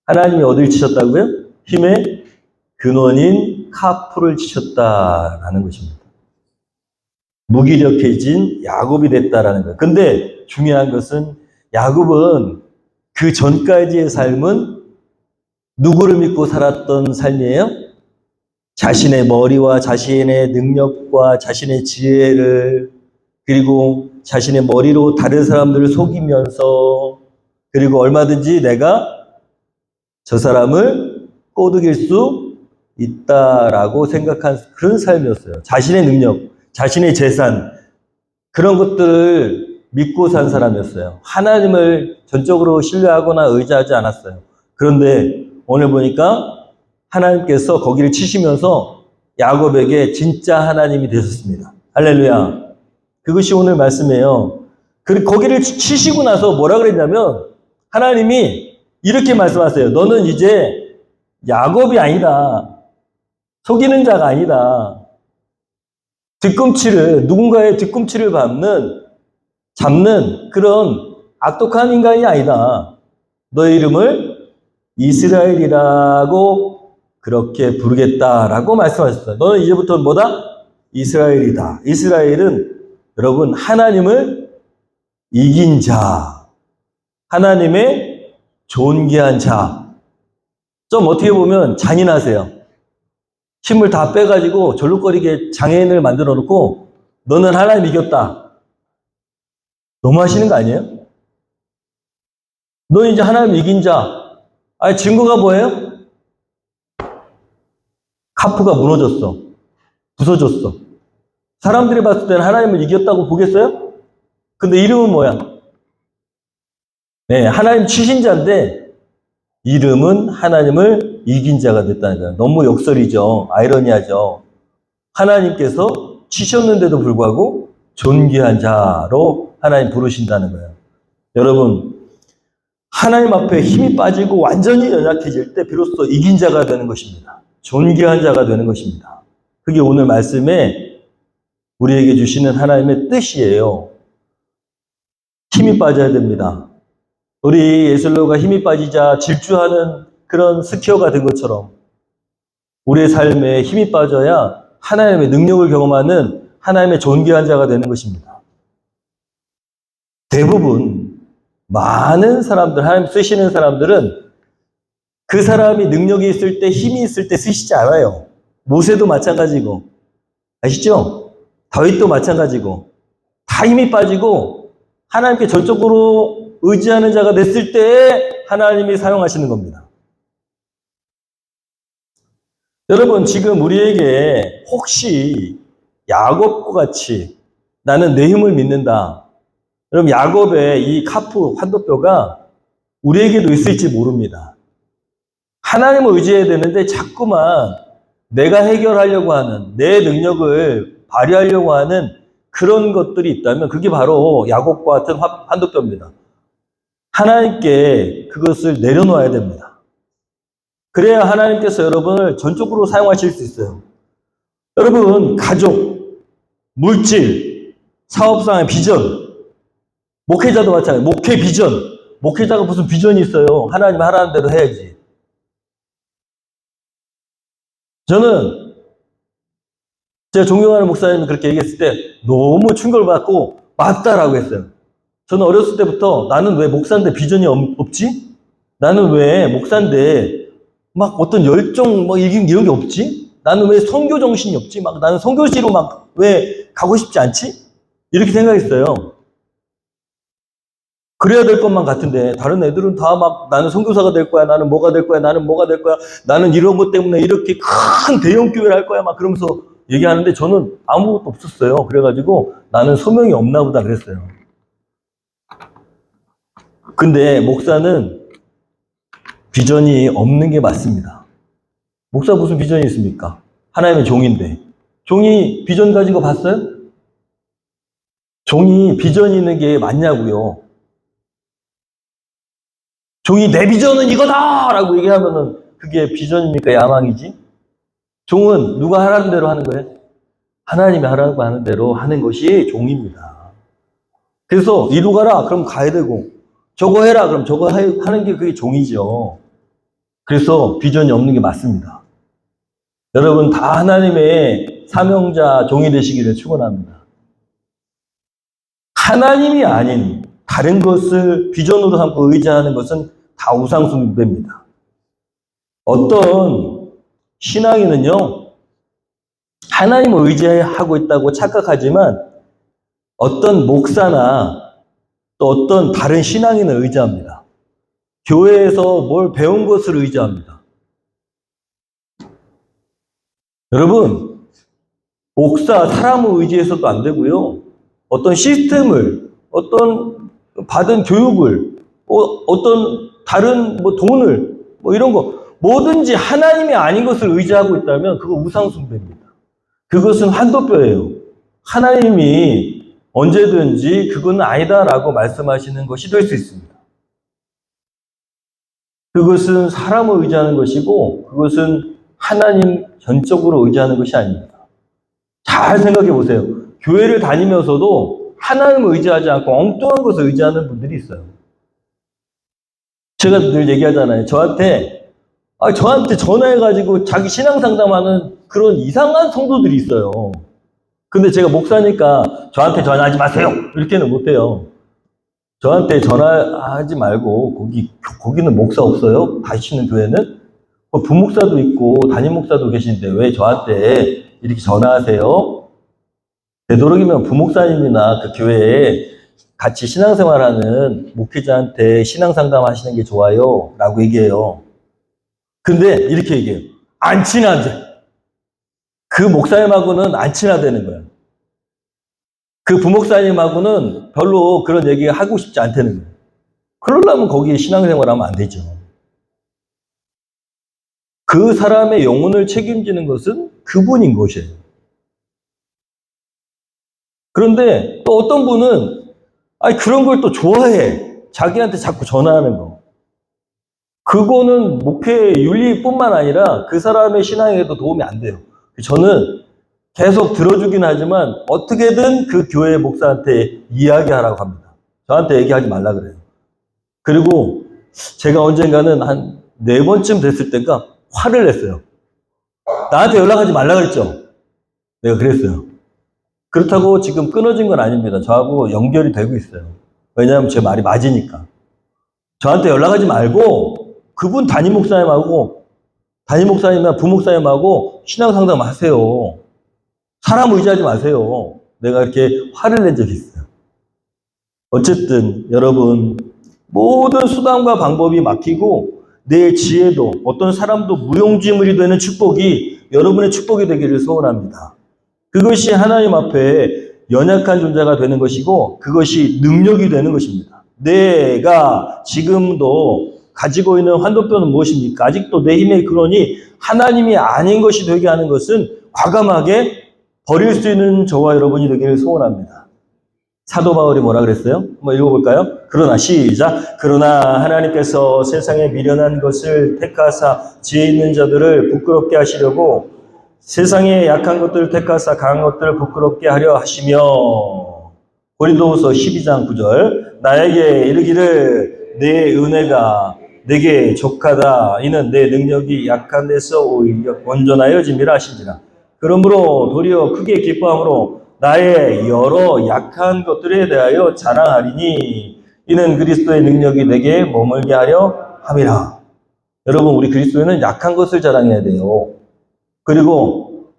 하나님이 어디를 치셨다고요? 힘의 근원인 카프를 치셨다라는 것입니다. 무기력해진 야곱이 됐다라는 거예요. 근데 중요한 것은 야곱은 그 전까지의 삶은 누구를 믿고 살았던 삶이에요? 자신의 머리와 자신의 능력과 자신의 지혜를, 그리고 자신의 머리로 다른 사람들을 속이면서, 그리고 얼마든지 내가 저 사람을 꼬드길 수 있다라고 생각한 그런 삶이었어요. 자신의 능력, 자신의 재산, 그런 것들을 믿고 산 사람이었어요. 하나님을 전적으로 신뢰하거나 의지하지 않았어요. 그런데 오늘 보니까 하나님께서 거기를 치시면서 야곱에게 진짜 하나님이 되셨습니다. 할렐루야. 그것이 오늘 말씀이에요. 거기를 치시고 나서 뭐라 그랬냐면 하나님이 이렇게 말씀하세요. 너는 이제 야곱이 아니다. 속이는 자가 아니다. 누군가의 뒤꿈치를 잡는 그런 악독한 인간이 아니다. 너의 이름을 이스라엘이라고 그렇게 부르겠다라고 말씀하셨어요. 너는 이제부터 뭐다? 이스라엘이다. 이스라엘은 여러분 하나님을 이긴 자, 하나님의 존귀한 자. 좀 어떻게 보면 잔인하세요. 힘을 다 빼가지고 절룩거리게 장애인을 만들어 놓고 너는 하나님 이겼다. 너무 하시는 거 아니에요? 너 이제 하나님 이긴 자. 아니 증거가 뭐예요? 카프가 무너졌어. 부서졌어. 사람들이 봤을 때는 하나님을 이겼다고 보겠어요? 근데 이름은 뭐야? 네, 하나님 치신 자인데 이름은 하나님을 이긴 자가 됐다는 거예요. 너무 역설이죠. 아이러니하죠. 하나님께서 치셨는데도 불구하고 존귀한 자로 하나님 부르신다는 거예요. 여러분, 하나님 앞에 힘이 빠지고 완전히 연약해질 때 비로소 이긴 자가 되는 것입니다. 존귀한 자가 되는 것입니다. 그게 오늘 말씀에 우리에게 주시는 하나님의 뜻이에요. 힘이 빠져야 됩니다. 우리 에슬로가 힘이 빠지자 질주하는 그런 스키어가 된 것처럼 우리의 삶에 힘이 빠져야 하나님의 능력을 경험하는 하나님의 존귀한 자가 되는 것입니다. 대부분 많은 사람들, 하나님 쓰시는 사람들은 그 사람이 능력이 있을 때, 힘이 있을 때 쓰시지 않아요. 모세도 마찬가지고, 아시죠? 다윗도 마찬가지고, 다 힘이 빠지고 하나님께 전적으로 의지하는 자가 됐을 때 하나님이 사용하시는 겁니다. 여러분, 지금 우리에게 혹시 야곱과 같이 나는 내 힘을 믿는다. 여러분, 야곱의 이 카프 환도뼈가 우리에게도 있을지 모릅니다. 하나님을 의지해야 되는데 자꾸만 내가 해결하려고 하는, 내 능력을 발휘하려고 하는 그런 것들이 있다면 그게 바로 야곱과 같은 환도뼈입니다. 하나님께 그것을 내려놓아야 됩니다. 그래야 하나님께서 여러분을 전적으로 사용하실 수 있어요. 여러분, 가족, 물질, 사업상의 비전, 목회자도 마찬가지예요. 목회 비전. 목회자가 무슨 비전이 있어요. 하나님 하라는 대로 해야지. 저는 제가 존경하는 목사님이 그렇게 얘기했을 때 너무 충격을 받고 맞다라고 했어요. 저는 어렸을 때부터 나는 왜 목사인데 비전이 없지? 나는 왜 목사인데 막 어떤 열정 이런 게 없지? 나는 왜 선교 정신이 없지? 나는 선교지로 왜 가고 싶지 않지? 이렇게 생각했어요. 그래야 될 것만 같은데 다른 애들은 다 나는 선교사가 될 거야, 나는 뭐가 될 거야, 나는 뭐가 될 거야, 나는 이런 것 때문에 이렇게 큰 대형 교회를 할 거야 그러면서 얘기하는데 저는 아무것도 없었어요. 그래가지고 나는 소명이 없나 보다 그랬어요. 근데 목사는 비전이 없는 게 맞습니다. 목사 무슨 비전이 있습니까? 하나님의 종인데. 종이 비전 가지고 봤어요? 종이 비전이 있는 게 맞냐고요. 종이 내 비전은 이거다! 라고 얘기하면은 그게 비전입니까? 야망이지? 종은 누가 하라는 대로 하는 거예요? 하나님이 하라고 하는 대로 하는 것이 종입니다. 그래서 이리 가라! 그럼 가야 되고, 저거 해라! 그럼 저거 하는 게 그게 종이죠. 그래서 비전이 없는 게 맞습니다. 여러분 다 하나님의 사명자 종이 되시기를 축원합니다. 하나님이 아닌 다른 것을 비전으로 삼고 의지하는 것은 다 우상숭배입니다. 어떤 신앙인은요, 하나님을 의지하고 있다고 착각하지만 어떤 목사나 또 어떤 다른 신앙인을 의지합니다. 교회에서 뭘 배운 것을 의지합니다. 여러분, 목사, 사람을 의지해서도 안 되고요. 어떤 시스템을, 어떤 받은 교육을, 어떤 다른 돈을, 이런 거, 뭐든지 하나님이 아닌 것을 의지하고 있다면 그거 우상숭배입니다. 그것은 환도뼈예요. 하나님이 언제든지 그건 아니다라고 말씀하시는 것이 될 수 있습니다. 그것은 사람을 의지하는 것이고 그것은 하나님 전적으로 의지하는 것이 아닙니다. 잘 생각해 보세요. 교회를 다니면서도 하나님을 의지하지 않고 엉뚱한 것을 의지하는 분들이 있어요. 제가 늘 얘기하잖아요. 저한테 전화해가지고 자기 신앙 상담하는 그런 이상한 성도들이 있어요. 근데 제가 목사니까 저한테 전화하지 마세요. 이렇게는 못해요. 저한테 전화하지 말고 거기는 목사 없어요? 다니시는 교회는? 부목사도 있고 담임 목사도 계신데 왜 저한테 이렇게 전화하세요? 되도록이면 부목사님이나 그 교회에 같이 신앙생활하는 목회자한테 신앙상담하시는 게 좋아요 라고 얘기해요. 근데 이렇게 얘기해요. 안 친하대. 그 목사님하고는 안 친하다는 거예요. 그 부목사님하고는 별로 그런 얘기 하고 싶지 않다는 거예요. 그러려면 거기에 신앙생활하면 안 되죠. 그 사람의 영혼을 책임지는 것은 그분인 것이에요. 그런데 또 어떤 분은 그런 걸 또 좋아해. 자기한테 자꾸 전화하는 거. 그거는 목회 윤리뿐만 아니라 그 사람의 신앙에도 도움이 안 돼요. 저는 계속 들어주긴 하지만 어떻게든 그 교회 목사한테 이야기하라고 합니다. 저한테 얘기하지 말라 그래요. 그리고 제가 언젠가는 한 4번쯤 됐을 때가 화를 냈어요. 나한테 연락하지 말라 그랬죠? 내가 그랬어요. 그렇다고 지금 끊어진 건 아닙니다. 저하고 연결이 되고 있어요. 왜냐하면 제 말이 맞으니까. 저한테 연락하지 말고 그분 담임 목사님이나 부목사님하고 신앙 상담 하세요. 사람 의지하지 마세요. 내가 이렇게 화를 낸 적이 있어요. 어쨌든 여러분 모든 수단과 방법이 막히고 내 지혜도 어떤 사람도 무용지물이 되는 축복이 여러분의 축복이 되기를 소원합니다. 그것이 하나님 앞에 연약한 존재가 되는 것이고 그것이 능력이 되는 것입니다. 내가 지금도 가지고 있는 환도뼈는 무엇입니까? 아직도 내 힘에 그러니 하나님이 아닌 것이 되게 하는 것은 과감하게 버릴 수 있는 저와 여러분이 되기를 소원합니다. 사도 바울이 뭐라 그랬어요? 한번 읽어볼까요? 그러나 시작. 그러나 하나님께서 세상에 미련한 것을 택하사 지혜 있는 자들을 부끄럽게 하시려고 세상에 약한 것들을 택하사 강한 것들을 부끄럽게 하려 하시며 고린도후서 12장 9절 나에게 이르기를 내 은혜가 내게 족하다 이는 내 능력이 약한 데서 오히려 온전하여짐이라 하시니라. 그러므로 도리어 크게 기뻐함으로 나의 여러 약한 것들에 대하여 자랑하리니 이는 그리스도의 능력이 내게 머물게 하려 함이라. 여러분 우리 그리스도인은 약한 것을 자랑해야 돼요. 그리고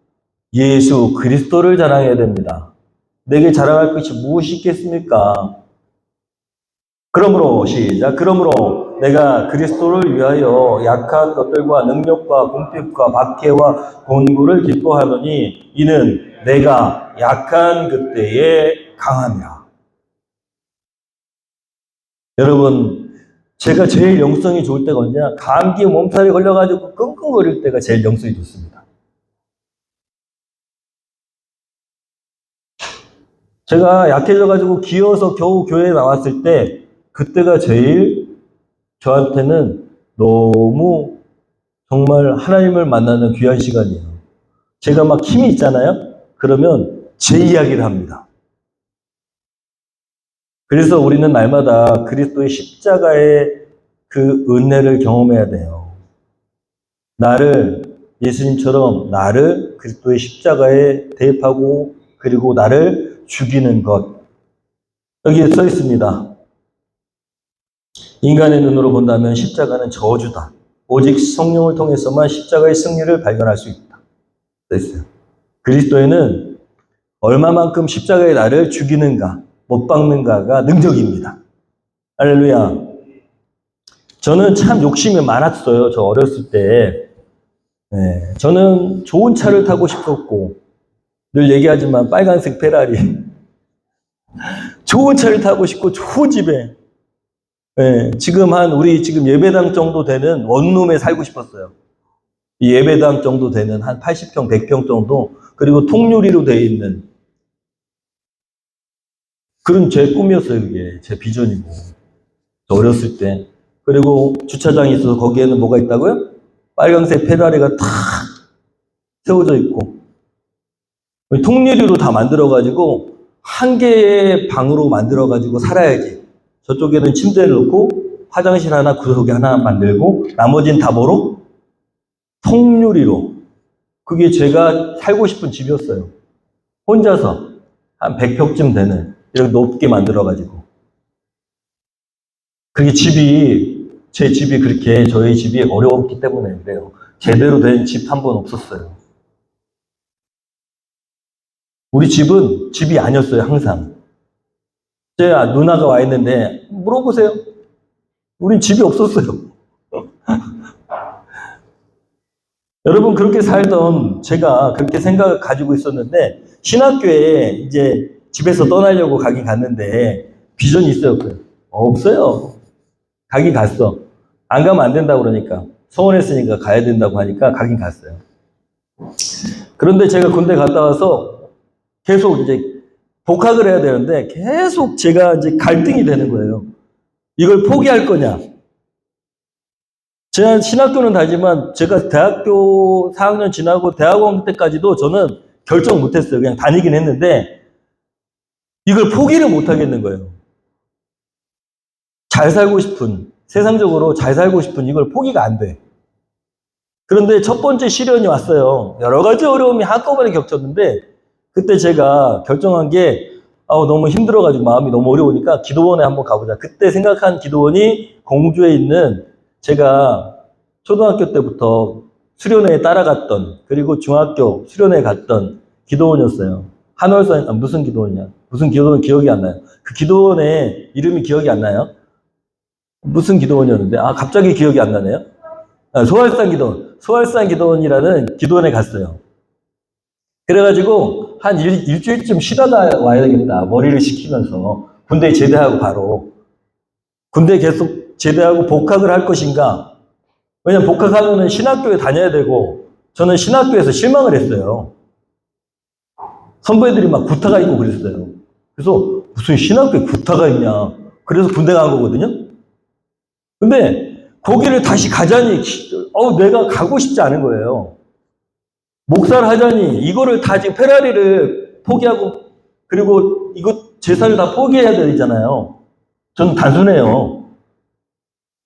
예수 그리스도를 자랑해야 됩니다. 내게 자랑할 것이 무엇이 있겠습니까? 그러므로 시작. 그러므로 내가 그리스도를 위하여 약한 것들과 능력과 궁핍과 박해와 곤고를 기뻐하노니 이는 내가 약한 그때에 강함이라. 여러분 제가 제일 영성이 좋을 때가 언제냐? 감기에 몸살이 걸려가지고 끙끙거릴 때가 제일 영성이 좋습니다. 제가 약해져가지고 기어서 겨우 교회에 나왔을 때 그때가 제일 저한테는 너무 정말 하나님을 만나는 귀한 시간이에요. 제가 막 힘이 있잖아요. 그러면 제 이야기를 합니다. 그래서 우리는 날마다 그리스도의 십자가의 그 은혜를 경험해야 돼요. 예수님처럼 나를 그리스도의 십자가에 대입하고 그리고 나를 죽이는 것. 여기에 써 있습니다. 인간의 눈으로 본다면 십자가는 저주다. 오직 성령을 통해서만 십자가의 승리를 발견할 수 있다. 써 있어요. 그리스도에는 얼마만큼 십자가의 나를 죽이는가, 못 박는가가 능력입니다. 할렐루야. 저는 참 욕심이 많았어요. 저 어렸을 때. 저는 좋은 차를 타고 싶었고, 늘 얘기하지만 빨간색 페라리. 좋은 차를 타고 싶고, 좋은 집에. 우리 지금 예배당 정도 되는 원룸에 살고 싶었어요. 이 예배당 정도 되는 한 80평, 100평 정도, 그리고 통유리로 되어 있는 그런 제 꿈이었어요, 그게. 제 비전이고. 저 어렸을 때. 그리고 주차장이 있어서 거기에는 뭐가 있다고요? 빨간색 페라리가 탁 세워져 있고. 통유리로 다 만들어가지고, 한 개의 방으로 만들어가지고 살아야지. 저쪽에는 침대를 놓고, 화장실 하나, 구석에 하나 만들고, 나머지는 다 뭐로? 통유리로. 그게 제가 살고 싶은 집이었어요. 혼자서. 한 100평쯤 되는. 이렇게 높게 만들어가지고. 그게 제 집이 그렇게 저희 집이 어려웠기 때문에 그래요. 제대로 된 집 한 번 없었어요. 우리 집은 집이 아니었어요, 항상. 제 누나가 와 있는데, 물어보세요. 우린 집이 없었어요. 여러분, 그렇게 살던 제가 그렇게 생각을 가지고 있었는데, 신학교에 이제 집에서 떠나려고 가긴 갔는데, 비전이 있어요? 없어요. 가긴 갔어. 안 가면 안 된다고 그러니까. 소원했으니까 가야 된다고 하니까 가긴 갔어요. 그런데 제가 군대 갔다 와서 계속 이제 복학을 해야 되는데 계속 제가 이제 갈등이 되는 거예요. 이걸 포기할 거냐. 제가 신학교는 다니지만 제가 대학교 4학년 지나고 대학원 때까지도 저는 결정 못했어요. 그냥 다니긴 했는데 이걸 포기를 못 하겠는 거예요. 잘 살고 싶은, 세상적으로 잘 살고 싶은 이걸 포기가 안 돼. 그런데 첫 번째 시련이 왔어요. 여러 가지 어려움이 한꺼번에 겹쳤는데 그때 제가 결정한 게 너무 힘들어가지고 마음이 너무 어려우니까 기도원에 한번 가보자. 그때 생각한 기도원이 공주에 있는 제가 초등학교 때부터 수련회에 따라갔던 그리고 중학교 수련회에 갔던 기도원이었어요. 한월산 무슨 기도원이냐? 무슨 기도원 기억이 안 나요. 그 기도원의 이름이 기억이 안 나요. 무슨 기도원이었는데 갑자기 기억이 안 나네요. 소활산 기도원. 소활산 기도원이라는 기도원에 갔어요. 그래가지고 한 일주일쯤 쉬다가 와야겠다. 머리를 식히면서 군대에 제대하고 바로 군대 계속 제대하고 복학을 할 것인가. 왜냐면 복학하면은 신학교에 다녀야 되고 저는 신학교에서 실망을 했어요. 선배들이 막 구타가 있고 그랬어요. 그래서 무슨 신학교에 구타가 있냐. 그래서 군대 간 거거든요. 근데 거기를 다시 가자니 내가 가고 싶지 않은 거예요. 목사를 하자니 이거를 다 지금 페라리를 포기하고 그리고 이거 재산을 다 포기해야 되잖아요. 저는 단순해요.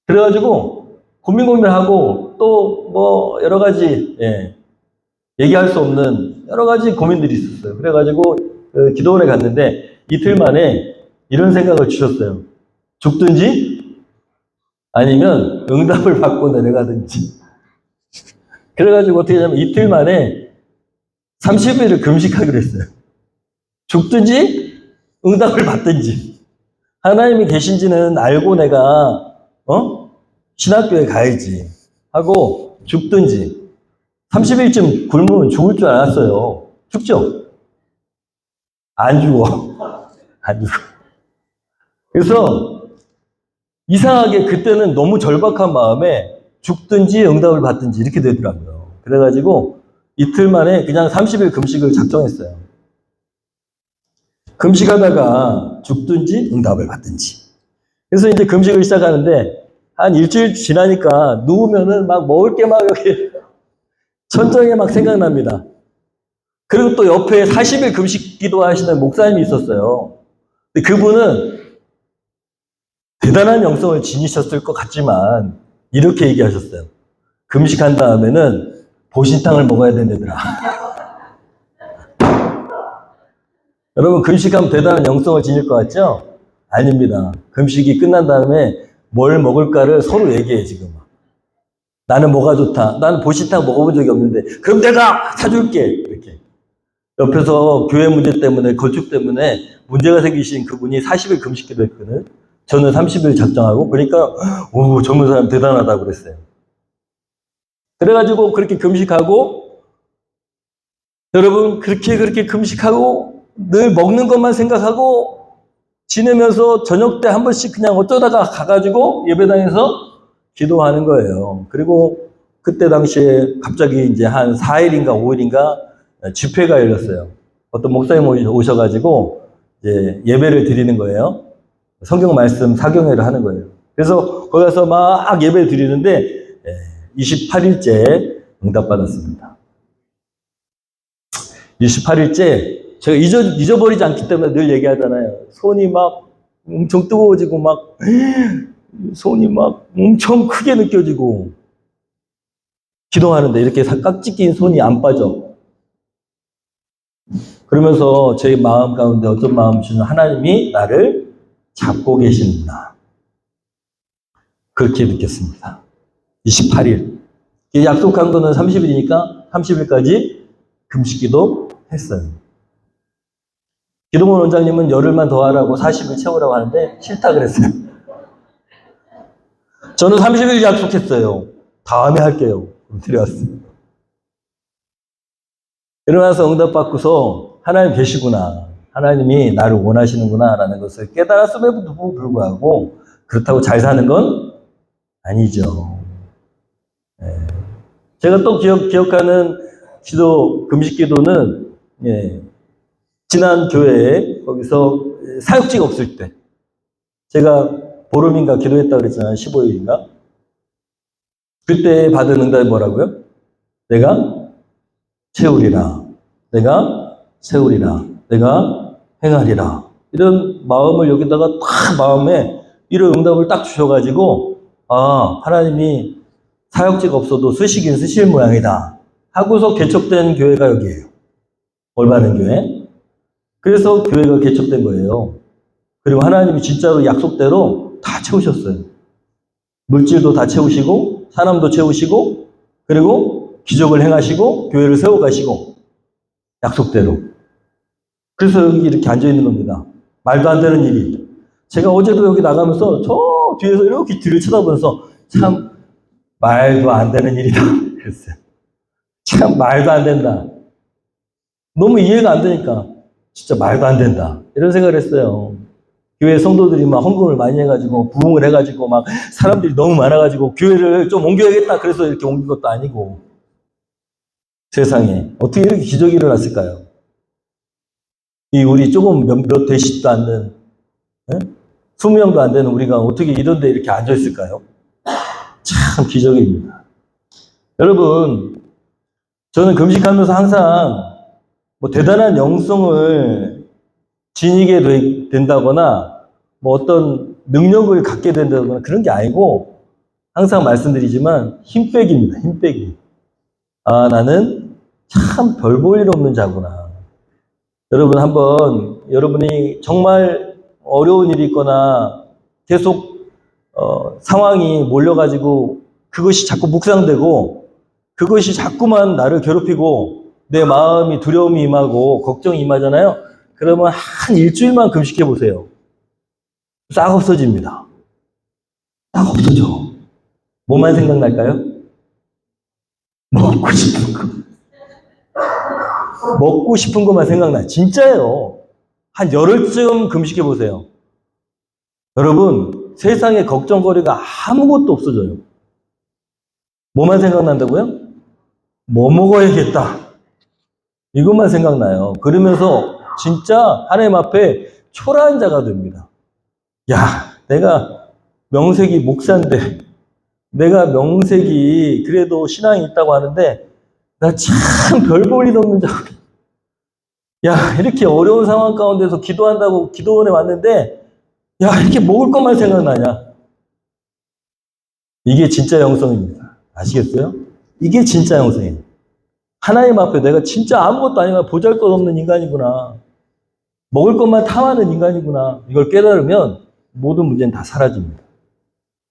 그래가지고 고민하고 또 뭐 여러 가지 얘기할 수 없는 여러 가지 고민들이 있었어요. 그래가지고 기도원에 갔는데 이틀 만에 이런 생각을 주셨어요. 죽든지 아니면 응답을 받고 내려가든지. 그래가지고 어떻게 하냐면 이틀 만에 30일을 금식하기로 했어요. 죽든지 응답을 받든지. 하나님이 계신지는 알고 내가 신학교에 가야지 하고 죽든지. 30일쯤 굶으면 죽을 줄 알았어요. 죽죠? 안 죽어. 안 죽어. 그래서 이상하게 그때는 너무 절박한 마음에 죽든지 응답을 받든지 이렇게 되더라고요. 그래가지고 이틀 만에 그냥 30일 금식을 작정했어요. 금식하다가 죽든지 응답을 받든지. 그래서 이제 금식을 시작하는데 한 일주일 지나니까 누우면은 막 먹을 게 막 여기 천장에 막 생각납니다. 그리고 또 옆에 40일 금식 기도하시는 목사님이 있었어요. 근데 그분은 대단한 영성을 지니셨을 것 같지만 이렇게 얘기하셨어요. 금식한 다음에는 보신탕을 먹어야 된다더라. 여러분 금식하면 대단한 영성을 지닐 것 같죠? 아닙니다. 금식이 끝난 다음에 뭘 먹을까를 서로 얘기해 지금. 나는 뭐가 좋다. 나는 보신탕 먹어본 적이 없는데 그럼 내가 사줄게. 이렇게. 옆에서 교회 문제 때문에 건축 때문에 문제가 생기신 그분이 40일 금식기도 했거든. 저는 30일 작정하고 그러니까 젊은 사람 대단하다고 그랬어요. 그래가지고 그렇게 금식하고 여러분 그렇게 금식하고 늘 먹는 것만 생각하고 지내면서 저녁 때 한 번씩 그냥 어쩌다가 가가지고 예배당에서 기도하는 거예요. 그리고 그때 당시에 갑자기 이제 한 4일인가 5일인가 집회가 열렸어요. 어떤 목사님 오셔가지고 이제 예배를 드리는 거예요. 성경 말씀 사경회를 하는 거예요. 그래서 거기 가서 막 예배를 드리는데 28일째 응답받았습니다. 28일째 제가 잊어버리지 않기 때문에 늘 얘기하잖아요. 손이 막 엄청 뜨거워지고 막 손이 막 엄청 크게 느껴지고 기도하는데 이렇게 깍지 낀 손이 안 빠져. 그러면서 제 마음 가운데 어떤 마음이 주는 하나님이 나를 잡고 계시는구나. 그렇게 느꼈습니다. 28일. 약속한 거는 30일이니까 30일까지 금식기도 했어요. 기동원 원장님은 열흘만 더 하라고 40일 채우라고 하는데 싫다 그랬어요. 저는 30일 약속했어요. 다음에 할게요. 드려왔습니다. 일어나서 응답받고서 하나님 계시구나. 하나님이 나를 원하시는구나 라는 것을 깨달았음에도 불구하고 그렇다고 잘 사는 건 아니죠. 제가 또 기억하는 금식 기도는 지난 교회에 거기서 사역지가 없을 때 제가 보름인가 기도했다 그랬잖아요. 15일인가. 그때 받은 응답이 뭐라고요? 내가 채우리라. 내가 세우리라. 내가 행하리라. 이런 마음을 여기다가 딱 마음에 이런 응답을 딱 주셔가지고 하나님이 사역지가 없어도 쓰시긴 쓰실 모양이다 하고서 개척된 교회가 여기예요. 올바른 교회. 그래서 교회가 개척된 거예요. 그리고 하나님이 진짜로 약속대로 다 채우셨어요. 물질도 다 채우시고 사람도 채우시고 그리고 기적을 행하시고 교회를 세워가시고 약속대로. 그래서 여기 이렇게 앉아있는 겁니다. 말도 안 되는 일이. 제가 어제도 여기 나가면서 저 뒤에서 이렇게 뒤를 쳐다보면서 참 말도 안 되는 일이다 그랬어요. 참 말도 안 된다. 너무 이해가 안 되니까 진짜 말도 안 된다 이런 생각을 했어요. 교회 성도들이 막 헌금을 많이 해가지고 부흥을 해가지고 막 사람들이 너무 많아가지고 교회를 좀 옮겨야겠다 그래서 이렇게 옮긴 것도 아니고 세상에 어떻게 이렇게 기적이 일어났을까요? 이 우리 조금 몇 되시지도 않는 20명도 안 되는 우리가 어떻게 이런 데 이렇게 앉아 있을까요? 참 기적입니다. 여러분 저는 금식하면서 항상 뭐 대단한 영성을 지니게 된다거나 뭐 어떤 능력을 갖게 된다거나 그런 게 아니고 항상 말씀드리지만 힘 빼기입니다. 힘 빼기. 나는 참 별 볼 일 없는 자구나. 여러분 한번 여러분이 정말 어려운 일이 있거나 계속 상황이 몰려가지고 그것이 자꾸 묵상되고 그것이 자꾸만 나를 괴롭히고 내 마음이 두려움이 임하고 걱정이 임하잖아요. 그러면 한 일주일만 금식해 보세요. 싹 없어집니다. 싹 없어져. 뭐만 생각날까요? 먹고 싶은 거. 먹고 싶은 것만 생각나요. 진짜예요. 한 열흘쯤 금식해 보세요. 여러분 세상에 걱정거리가 아무것도 없어져요. 뭐만 생각난다고요? 뭐 먹어야겠다. 이것만 생각나요. 그러면서 진짜 하나님 앞에 초라한 자가 됩니다. 야, 내가 명색이 목사인데, 내가 명색이 그래도 신앙이 있다고 하는데, 나 참 별 볼 일 없는 자가. 야, 이렇게 어려운 상황 가운데서 기도한다고 기도원에 왔는데, 야, 이렇게 먹을 것만 생각나냐? 이게 진짜 영성입니다. 아시겠어요? 이게 진짜 영성이에요. 하나님 앞에 내가 진짜 아무것도 아니고 보잘것없는 인간이구나. 먹을 것만 탐하는 인간이구나. 이걸 깨달으면 모든 문제는 다 사라집니다.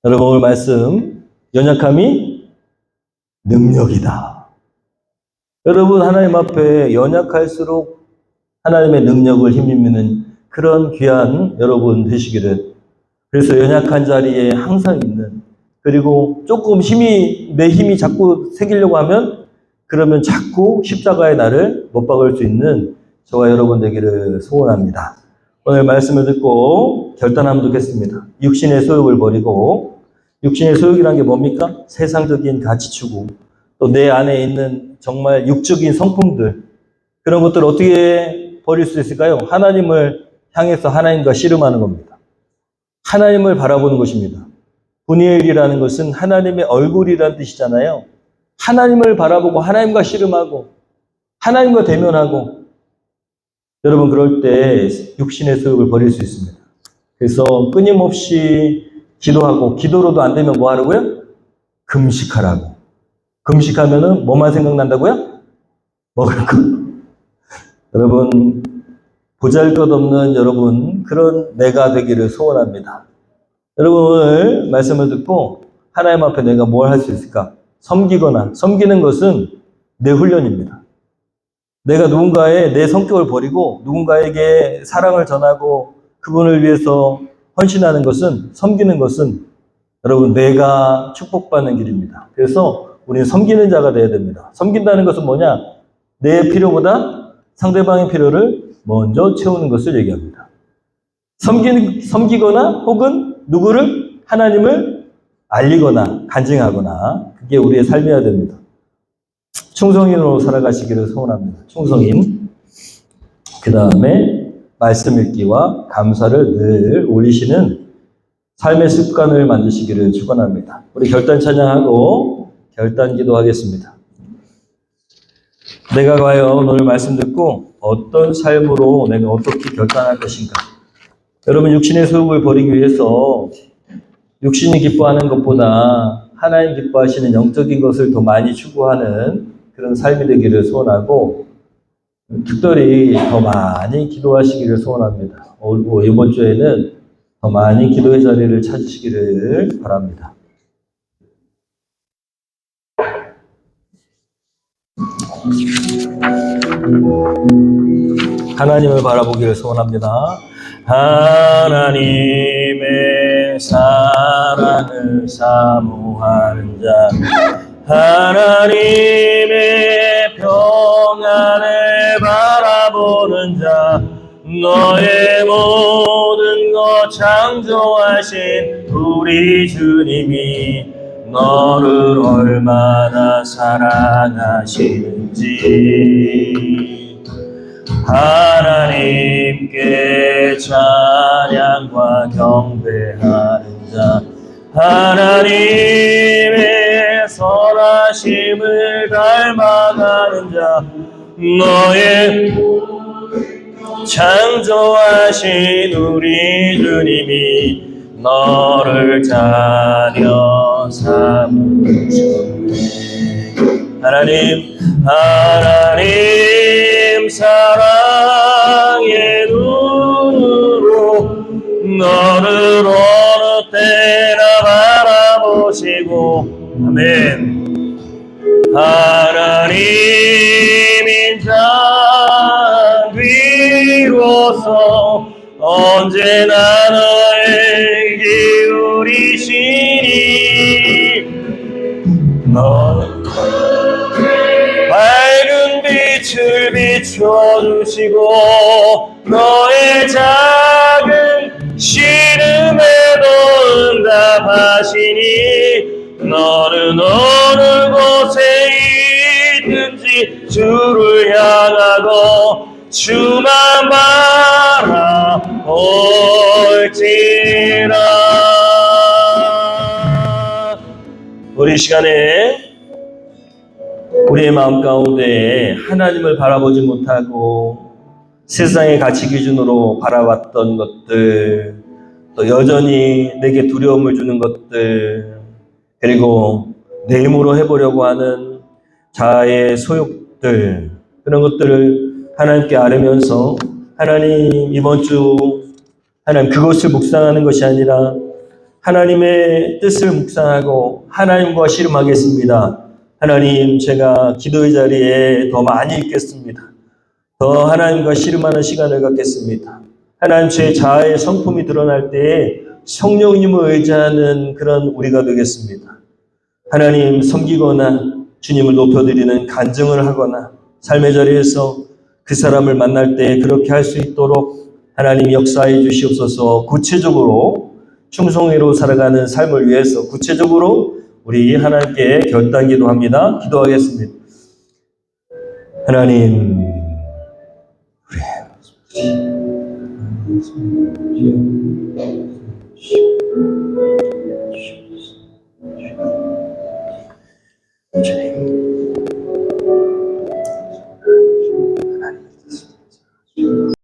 여러분 오늘 말씀 연약함이 능력이다. 여러분 하나님 앞에 연약할수록 하나님의 능력을 힘입는 그런 귀한 여러분 되시기를. 그래서 연약한 자리에 항상 있는, 그리고 조금 내 힘이 자꾸 생기려고 하면 그러면 자꾸 십자가의 나를 못 박을 수 있는 저와 여러분 되기를 소원합니다. 오늘 말씀을 듣고 결단하면 좋겠습니다. 육신의 소욕을 버리고, 육신의 소욕이란 게 뭡니까? 세상적인 가치추구, 또 내 안에 있는 정말 육적인 성품들, 그런 것들을 어떻게 버릴 수 있을까요? 하나님을 향해서 하나님과 씨름하는 겁니다. 하나님을 바라보는 것입니다. 분이엘이라는 것은 하나님의 얼굴이라는 뜻이잖아요. 하나님을 바라보고 하나님과 씨름하고 하나님과 대면하고, 여러분 그럴 때 육신의 소욕을 버릴 수 있습니다. 그래서 끊임없이 기도하고, 기도로도 안 되면 뭐 하라고요? 금식하라고. 금식하면은 뭐만 생각난다고요? 먹을 거. 여러분, 보잘것없는 여러분, 그런 내가 되기를 소원합니다. 여러분 오늘 말씀을 듣고 하나님 앞에 내가 뭘 할 수 있을까? 섬기거나, 섬기는 것은 내 훈련입니다. 내가 누군가의 내 성격을 버리고 누군가에게 사랑을 전하고 그분을 위해서 헌신하는 것은, 섬기는 것은 여러분 내가 축복받는 길입니다. 그래서 우리는 섬기는 자가 되어야 됩니다. 섬긴다는 것은 뭐냐? 내 필요보다 상대방의 필요를 먼저 채우는 것을 얘기합니다. 섬기거나 혹은 누구를, 하나님을 알리거나 간증하거나, 그게 우리의 삶이어야 됩니다. 충성인으로 살아가시기를 소원합니다. 충성인. 그 다음에 말씀 읽기와 감사를 늘 올리시는 삶의 습관을 만드시기를 축원합니다. 우리 결단 찬양하고 결단 기도하겠습니다. 내가 과연 오늘 말씀 듣고 어떤 삶으로 내가 어떻게 결단할 것인가? 여러분, 육신의 소욕을 버리기 위해서 육신이 기뻐하는 것보다 하나님 기뻐하시는 영적인 것을 더 많이 추구하는 그런 삶이 되기를 소원하고, 특별히 더 많이 기도하시기를 소원합니다. 이번 주에는 더 많이 기도의 자리를 찾으시기를 바랍니다. 하나님을 바라보기를 소원합니다. 하나님의 사랑을 사모하는 자, 하나님의 평안을 바라보는 자, 너의 모든 것 창조하신 우리 주님이 너를 얼마나 사랑하시는지 하나님께 찬양과 경배하는 자, 하나님의 선하심을 닮아가는 자, 너의 창조하신 우리 주님이 너를 자녀 삼으셨네. 하나님 사랑의 눈으로 너를 어느 때나 바라보시고, 아멘. 하나님 인자 비로소 언제나 너의 기울이시니 너는 밝은 빛을 비춰주시고 너의 작은 시름에도 응답하시니 너는 어느 곳에 있든지 주를 향하고 주만 바라볼지라. 우리 시간에 우리의 마음 가운데 하나님을 바라보지 못하고 세상의 가치 기준으로 바라봤던 것들, 또 여전히 내게 두려움을 주는 것들, 그리고 내 힘으로 해보려고 하는 자아의 소욕들, 그런 것들을 하나님께 아뢰면서, 하나님 이번 주 하나님 그것을 묵상하는 것이 아니라 하나님의 뜻을 묵상하고 하나님과 씨름하겠습니다. 하나님, 제가 기도의 자리에 더 많이 있겠습니다. 더 하나님과 씨름하는 시간을 갖겠습니다. 하나님, 제 자아의 성품이 드러날 때에 성령님을 의지하는 그런 우리가 되겠습니다. 하나님, 섬기거나 주님을 높여드리는 간증을 하거나 삶의 자리에서 그 사람을 만날 때 그렇게 할 수 있도록 하나님 역사해 주시옵소서. 구체적으로 충성으로 살아가는 삶을 위해서 구체적으로 우리 하나님께 결단 기도합니다. 기도하겠습니다. 하나님, 주님